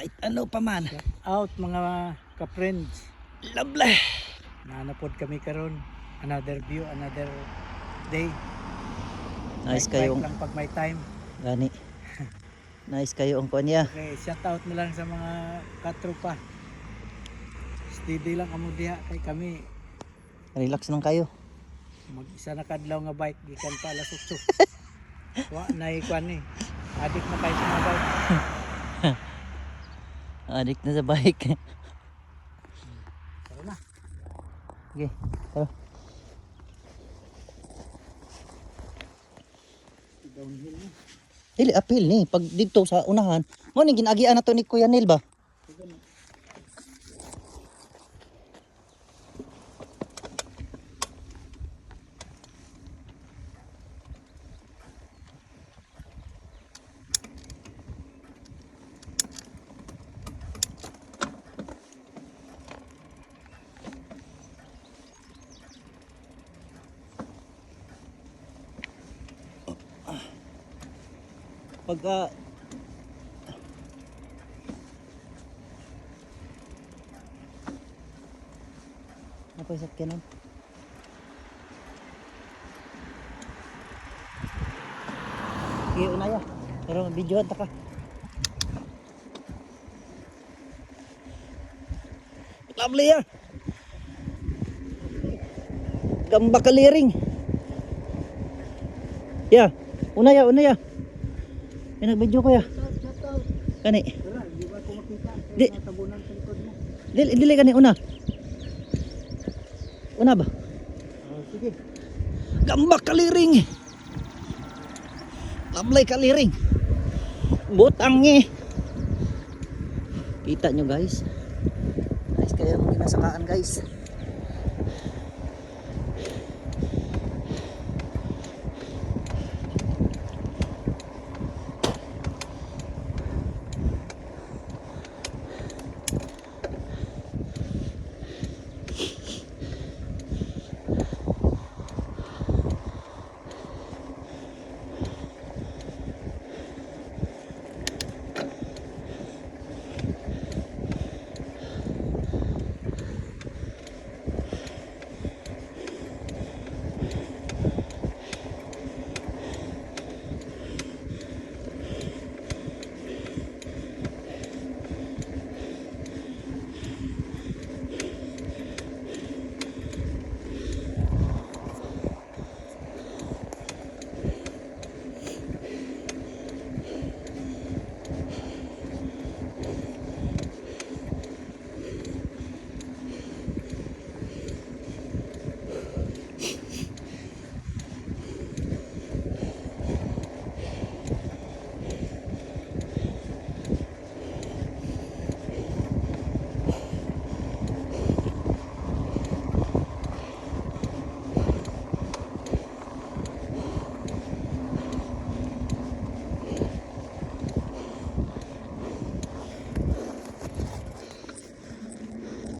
Kahit ano pa man. Out mga ka-friends. Lovely. Nanapod kami karon. Another view, another day. Nice Bike kayong lang pag may time. gani. Nice kayo ang kunya. Okay, shout out na lang sa mga katropa. Steady lang amo diha kay kami. Relax lang kayo. Mag-isa na kadlaw nga bike gikan pa alas 8. Wa na ikuan ni. Adik na kayo sa mga bike. Adik na sa bike. Tara na. Okay, tara. Downhill na. Dili apil ni pag dito sa unahan. Mo ning ginagian na to ni Kuya Nel ba? Pagka apa sa kanon? Okay, unaya. Pero videohan ta ka. Lovely ya. Gamba kaliring. Ya, unaya, unaya. May nag-video ko ya. Kani. Tara, di ba ko makita? Di. Tabunan sa likod mo. Dili kani una. Una ba? Oh, sige. Gamba kaliring. Lovely kaliring. Butangi. Kita nyo guys. Nice kayo ang ginasakaan guys.